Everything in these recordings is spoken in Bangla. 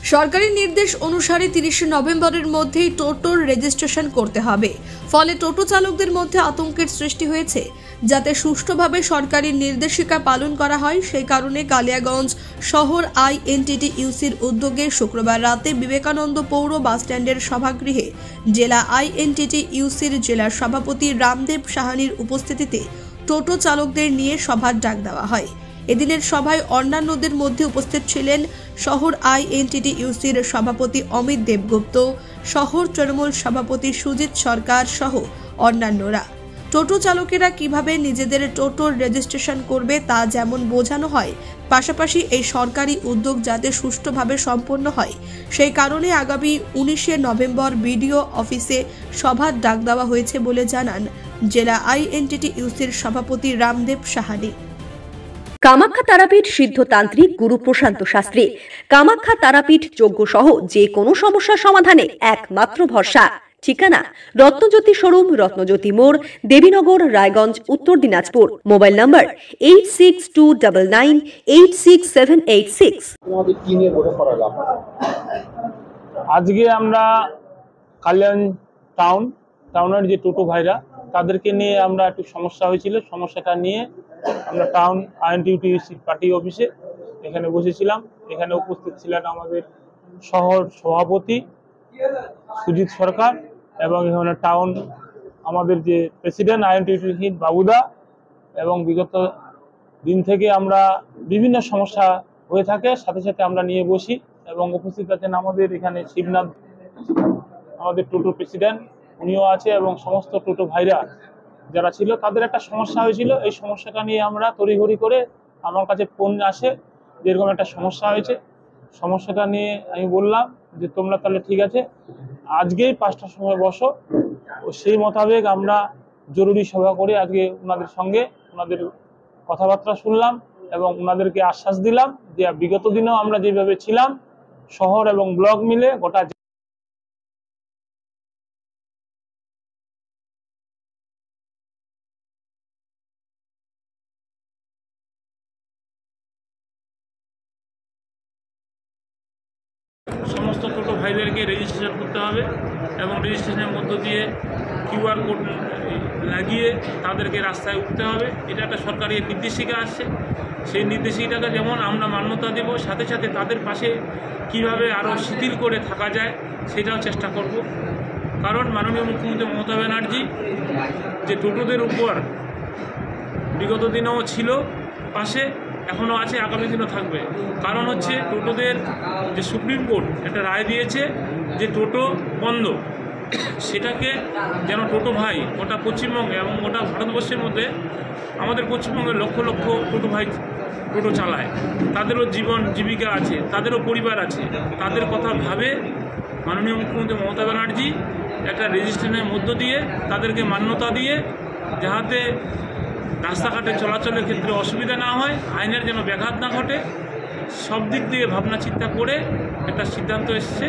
সরকারি নির্দেশ অনুসারে 30 নভেম্বরের মধ্যেই টোটোর রেজিস্ট্রেশন করতে হবে। ফলে টোটো চালকদের মধ্যে আতঙ্কের সৃষ্টি হয়েছে। যাতে সুষ্ঠুভাবে সরকারি নির্দেশিকা পালন করা হয় সেই কারণে কালিয়াগঞ্জ শহর আইএনটিটিইউসির উদ্যোগে শুক্রবার রাতে বিবেকানন্দ পৌর বাসস্ট্যান্ডের সভাগৃহে জেলা আইএনটিটিইউসির জেলা সভাপতি রামদেব সাহানির উপস্থিতিতে টোটো চালকদের নিয়ে সভার ডাক দেওয়া হয়। এদিনের সভায় অন্যান্যদের মধ্যে উপস্থিত ছিলেন শহর আইএনটিটিইউসির সভাপতি অমিত দেবগুপ্ত, শহর তৃণমূল সভাপতি সুজিত সরকার সহ অন্যান্যরা। টোটো চালকেরা কিভাবে নিজেদের টোটোর রেজিস্ট্রেশন করবে তা যেমন বোঝানো হয়, পাশাপাশি এই সরকারি উদ্যোগ যাতে সুষ্ঠুভাবে সম্পন্ন হয় সেই কারণে আগামী 19 নভেম্বর বিডিও অফিসে সভার ডাক দেওয়া হয়েছে বলে জানান জেলা আইএনটিটিইউসির সভাপতি রামদেব সাহানি। কামাখ্যা তারাপীঠ সিদ্ধতান্ত্রিক গুরু প্রশান্ত শাস্ত্রী। কামাখ্যা তারাপীঠ যজ্ঞ সহ যে কোনো সমস্যার সমাধানে একমাত্র ভরসা। ঠিকানা রত্নজ্যোতি শোরুম, রত্নজ্যোতি মোড়, দেবীনগর, রায়গঞ্জ, উত্তর দিনাজপুর। মোবাইল নম্বর 8629986786। আজকে আমরা কালিয়াগঞ্জ টাউনের যে টোটো ভাইরা তাদেরকে নিয়ে আমরা একটু সমস্যা হয়েছিল, সমস্যাটা নিয়ে আমরা টাউন আইএনটিটিইউসি পার্টি অফিসে এখানে বসেছিলাম। এখানে উপস্থিত ছিলেন আমাদের শহর সভাপতি সুজিত সরকার এবং এখানে টাউন আমাদের যে প্রেসিডেন্ট আইএনটিটিইউসি বাবুদা। এবং বিগত দিন থেকে আমরা বিভিন্ন সমস্যা হয়ে থাকে, সাথে সাথে আমরা নিয়ে বসি এবং উপস্থিত আছেন আমাদের এখানে শিবনাথ, আমাদের টোটো প্রেসিডেন্ট, উনিও আছে এবং সমস্ত টোটো ভাইরা যারা ছিল তাদের একটা সমস্যা হয়েছিল। এই সমস্যাটা নিয়ে আমরা তড়িঘড়ি করে আমার কাছে ফোন আসে যে এরকম একটা সমস্যা হয়েছে। সমস্যাটা নিয়ে আমি বললাম যে তোমরা তাহলে ঠিক আছে আজকেই 5টার সময় বসো। ও সেই মোতাবেক আমরা জরুরি সভা করে আজকে ওনাদের সঙ্গে ওনাদের কথাবার্তা শুনলাম এবং ওনাদেরকে আশ্বাস দিলাম যে বিগত দিনেও আমরা যেভাবে ছিলাম শহর এবং ব্লক মিলে গোটা সমস্ত টোটো ভাইদেরকে রেজিস্ট্রেশন করতে হবে এবং রেজিস্ট্রেশনের মধ্য দিয়ে কিউআর কোড লাগিয়ে তাদেরকে রাস্তায় উঠতে হবে। এটা একটা সরকারি নির্দেশিকা আসছে। সেই নির্দেশিকাটাকে যেমন আমরা মান্যতা দেব, সাথে সাথে তাদের পাশে কিভাবে আরও শিথিল করে থাকা যায় সেটাও চেষ্টা করব। কারণ মাননীয় মুখ্যমন্ত্রী মমতা ব্যানার্জি যে টোটোদের উপর বিগত দিনেও ছিল পাশে, এখনও আছে, আগামী দিনও থাকবে। কারণ হচ্ছে টোটোদের যে সুপ্রিম কোর্ট একটা রায় দিয়েছে যে টোটো বন্ধ, সেটাকে যেন টোটো ভাই গোটা পশ্চিমবঙ্গে এবং গোটা ভারতবর্ষের মধ্যে আমাদের পশ্চিমবঙ্গের লক্ষ লক্ষ টোটো ভাই টোটো চালায়, তাদেরও জীবন জীবিকা আছে, তাদেরও পরিবার আছে। তাদের কথা ভাবে মাননীয় মুখ্যমন্ত্রী মমতা ব্যানার্জি একটা রেজিস্ট্রেশনের মধ্য দিয়ে তাদেরকে মান্যতা দিয়ে যাহাতে রাস্তাঘাটে চলাচলের ক্ষেত্রে অসুবিধা না হয়, আইনের যেন ব্যাঘাত না ঘটে, সব দিক দিয়ে ভাবনা চিন্তা করে একটা সিদ্ধান্ত এসছে।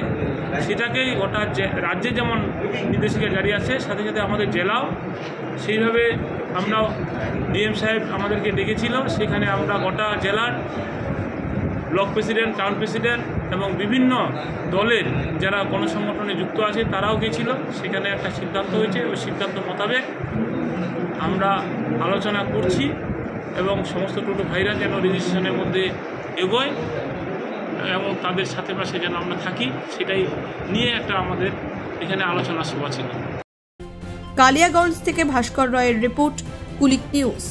সেটাকেই গোটা রাজ্যে যেমন নির্দেশিকা জারি আছে, সাথে সাথে আমাদের জেলাও সেইভাবে আমরাও ডিএম সাহেব আমাদেরকে ডেকেছিল। সেখানে আমরা গোটা জেলার ব্লক প্রেসিডেন্ট, টাউন প্রেসিডেন্ট এবং বিভিন্ন দলের যারা গণসংগঠনে যুক্ত আছে তারাও গেছিল। সেখানে একটা সিদ্ধান্ত হয়েছে, ওই সিদ্ধান্ত মোতাবেক আমরা আলোচনা করছি এবং সমস্ত টোটো ভাইরা যেন রেজিস্ট্রেশনের মধ্যে এগোয় এবং তাদের সাথে পাশে যেন আমরা থাকি, সেটাই নিয়ে একটা আমাদের এখানে আলোচনা সভা ছিল। কালিয়াগঞ্জ থেকে ভাস্কর রয়ের রিপোর্ট, কুলিক নিউজ।